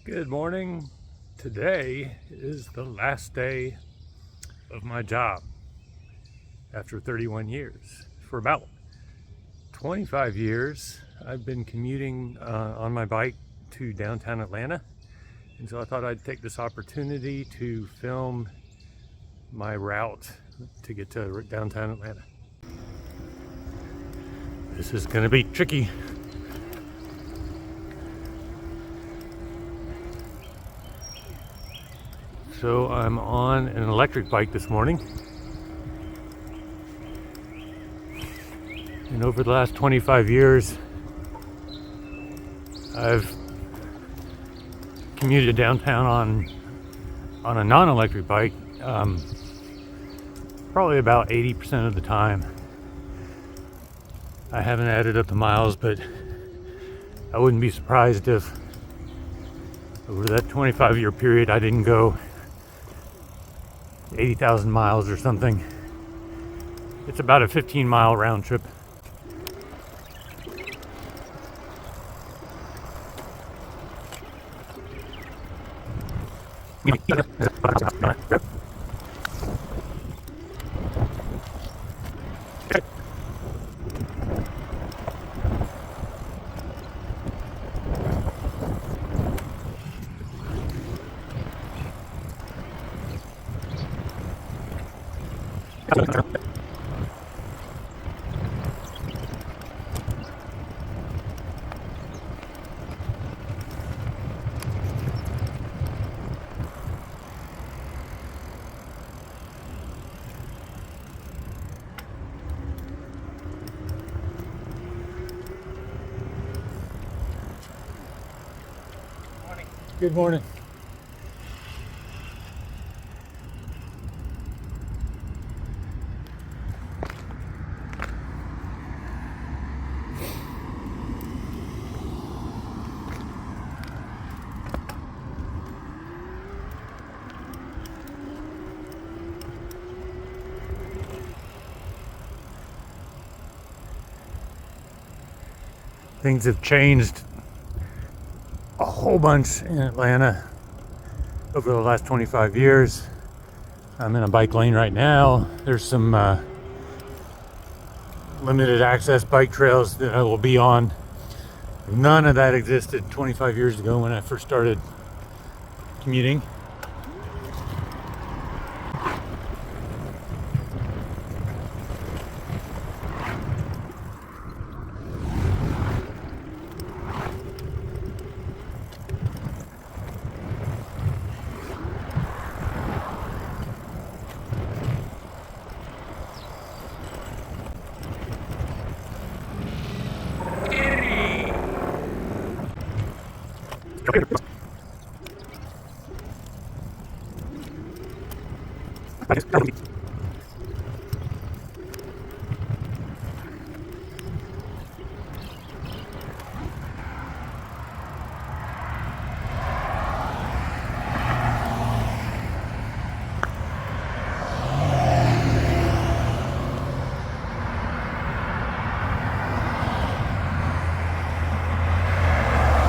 Good morning. Today is the last day of my job after 31 years. For about 25 years, I've been commuting on my bike to downtown Atlanta. And so I thought I'd take this opportunity to film my route to get to downtown Atlanta. This is going to be tricky. So I'm on an electric bike this morning. And over the last 25 years, I've commuted downtown on a non-electric bike probably about 80% of the time. I haven't added up the miles, but I wouldn't be surprised if over that 25-year period I didn't go 80,000 miles or something. It's about a 15-mile round trip. Good morning. Things have changed a whole bunch in Atlanta over the last 25 years. I'm in a bike lane right now. There's some limited access bike trails that I will be on. None of that existed 25 years ago when I first started commuting.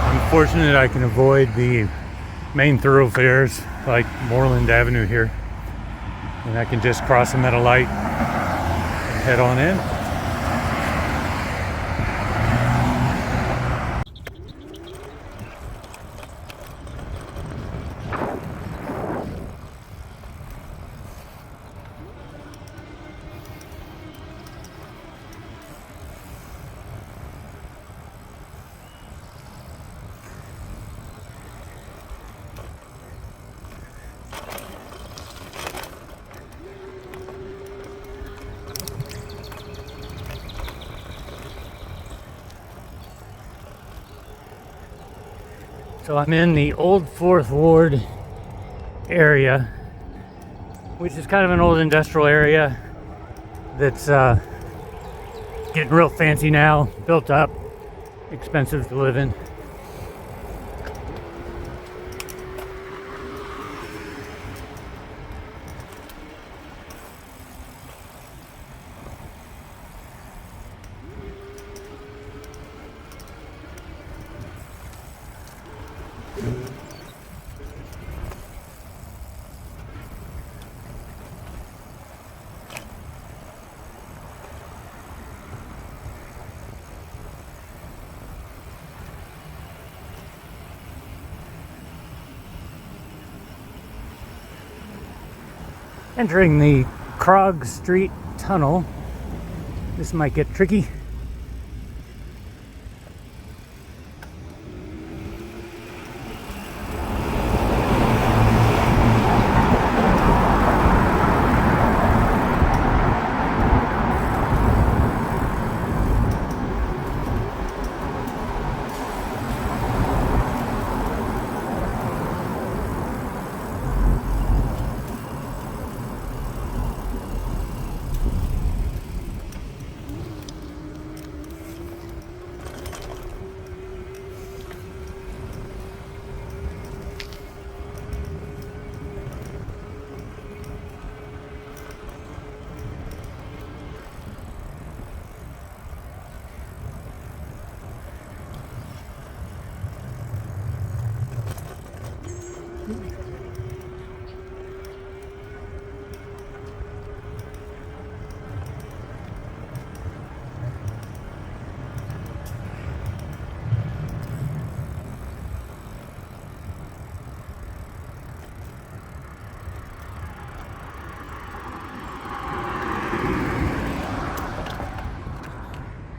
I'm fortunate I can avoid the main thoroughfares like Moreland Avenue here, and I can just cross them at a light and head on in. So I'm in the old 4th Ward area, which is kind of an old industrial area that's getting real fancy now, built up, expensive to live in. Entering the Krog Street Tunnel. This might get tricky.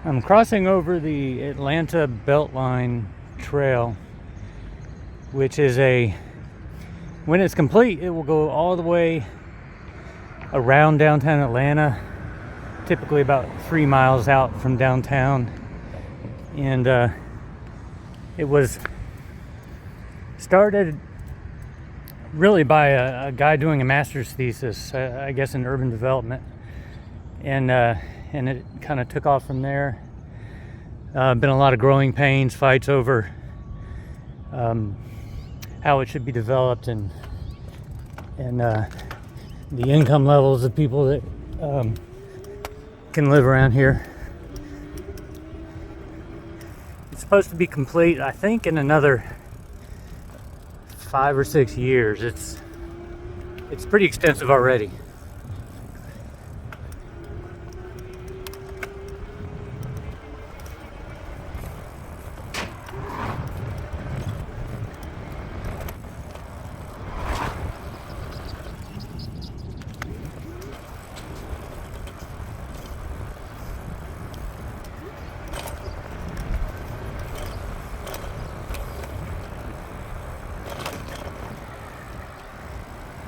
I'm crossing over the Atlanta BeltLine trail, which is when it's complete, it will go all the way around downtown Atlanta, typically about 3 miles out from downtown. And it was started really by a guy doing a master's thesis, I guess in urban development. And it kind of took off from there. Been a lot of growing pains, fights over how it should be developed, and the income levels of people that can live around here. It's supposed to be complete, I think, in another 5 or 6 years. It's pretty extensive already.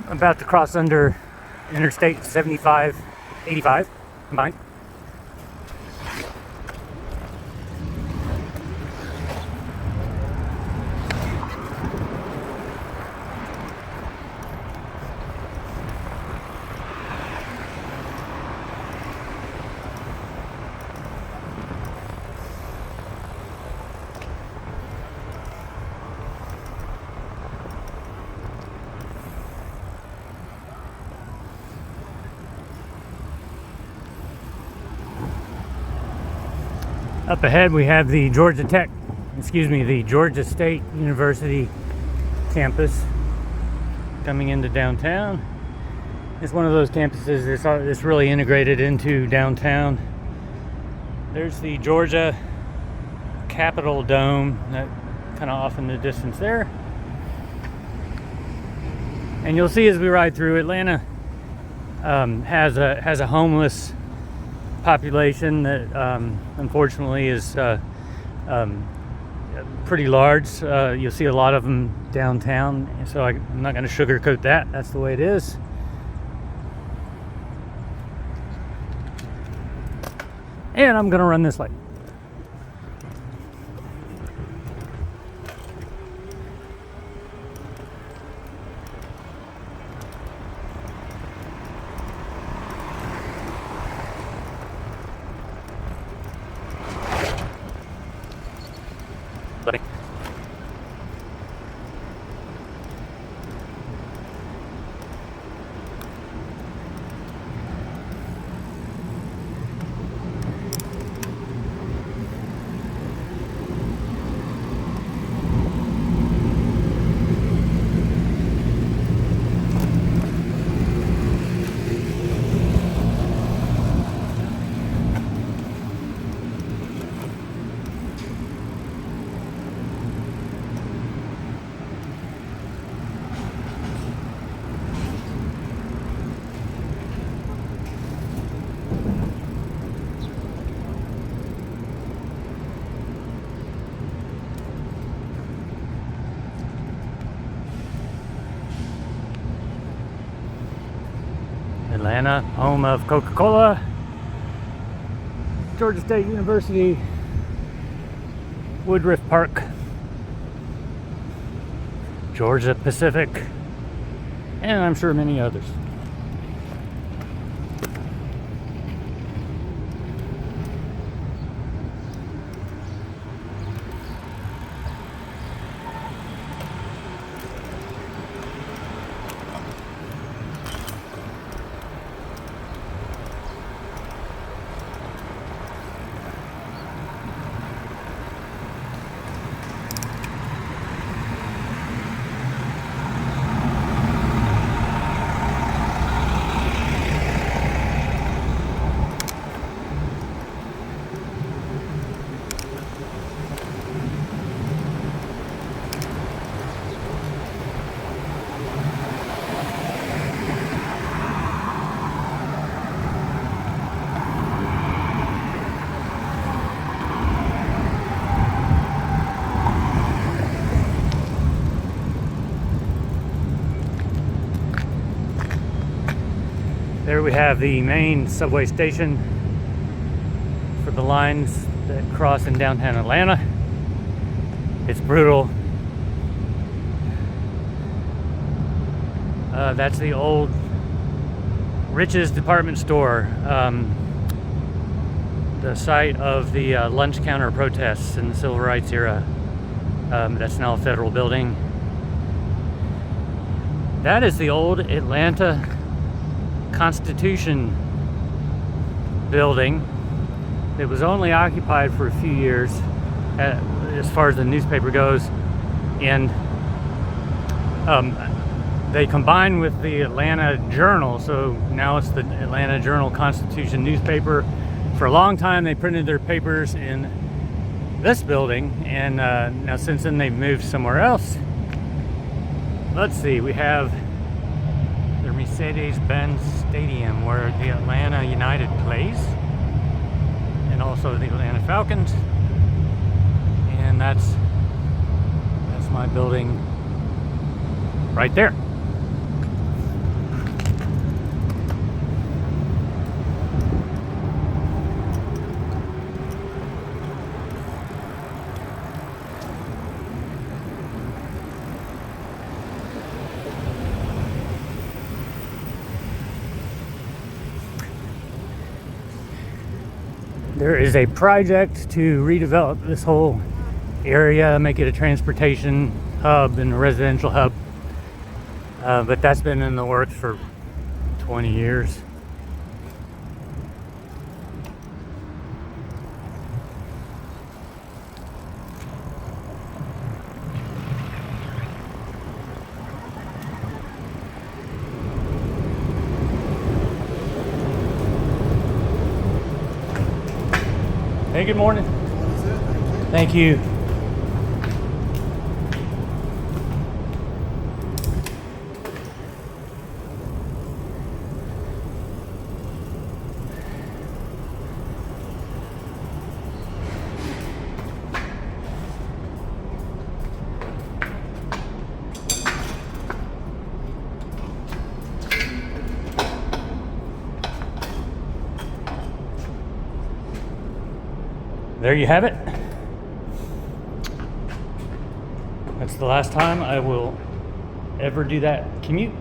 I'm about to cross under Interstate 75, 85 combined. Up ahead we have the Georgia State University campus coming into downtown. It's one of those campuses that's really integrated into downtown. There's the Georgia Capitol Dome, that kind of off in the distance there. And you'll see as we ride through, Atlanta has a homeless population that unfortunately is pretty large. You'll see a lot of them downtown, so I'm not going to sugarcoat that. That's the way it is. And I'm going to run this light. Buddy. Atlanta, home of Coca-Cola, Georgia State University, Woodruff Park, Georgia Pacific, and I'm sure many others. There we have the main subway station for the lines that cross in downtown Atlanta. It's brutal. That's the old Rich's department store, the site of the lunch counter protests in the civil rights era. That's now a federal building. That is the old Atlanta Constitution building. It was only occupied for a few years as far as the newspaper goes, and they combined with the Atlanta Journal, so now it's the Atlanta Journal-Constitution newspaper. For a long time they printed their papers in this building, and now since then they've moved somewhere else. Let's see, we have the Mercedes-Benz Stadium where the Atlanta United plays, and also the Atlanta Falcons, and that's my building right there. There is a project to redevelop this whole area, make it a transportation hub and a residential hub. But that's been in the works for 20 years. Hey, good morning. Thank you. There you have it. That's the last time I will ever do that commute.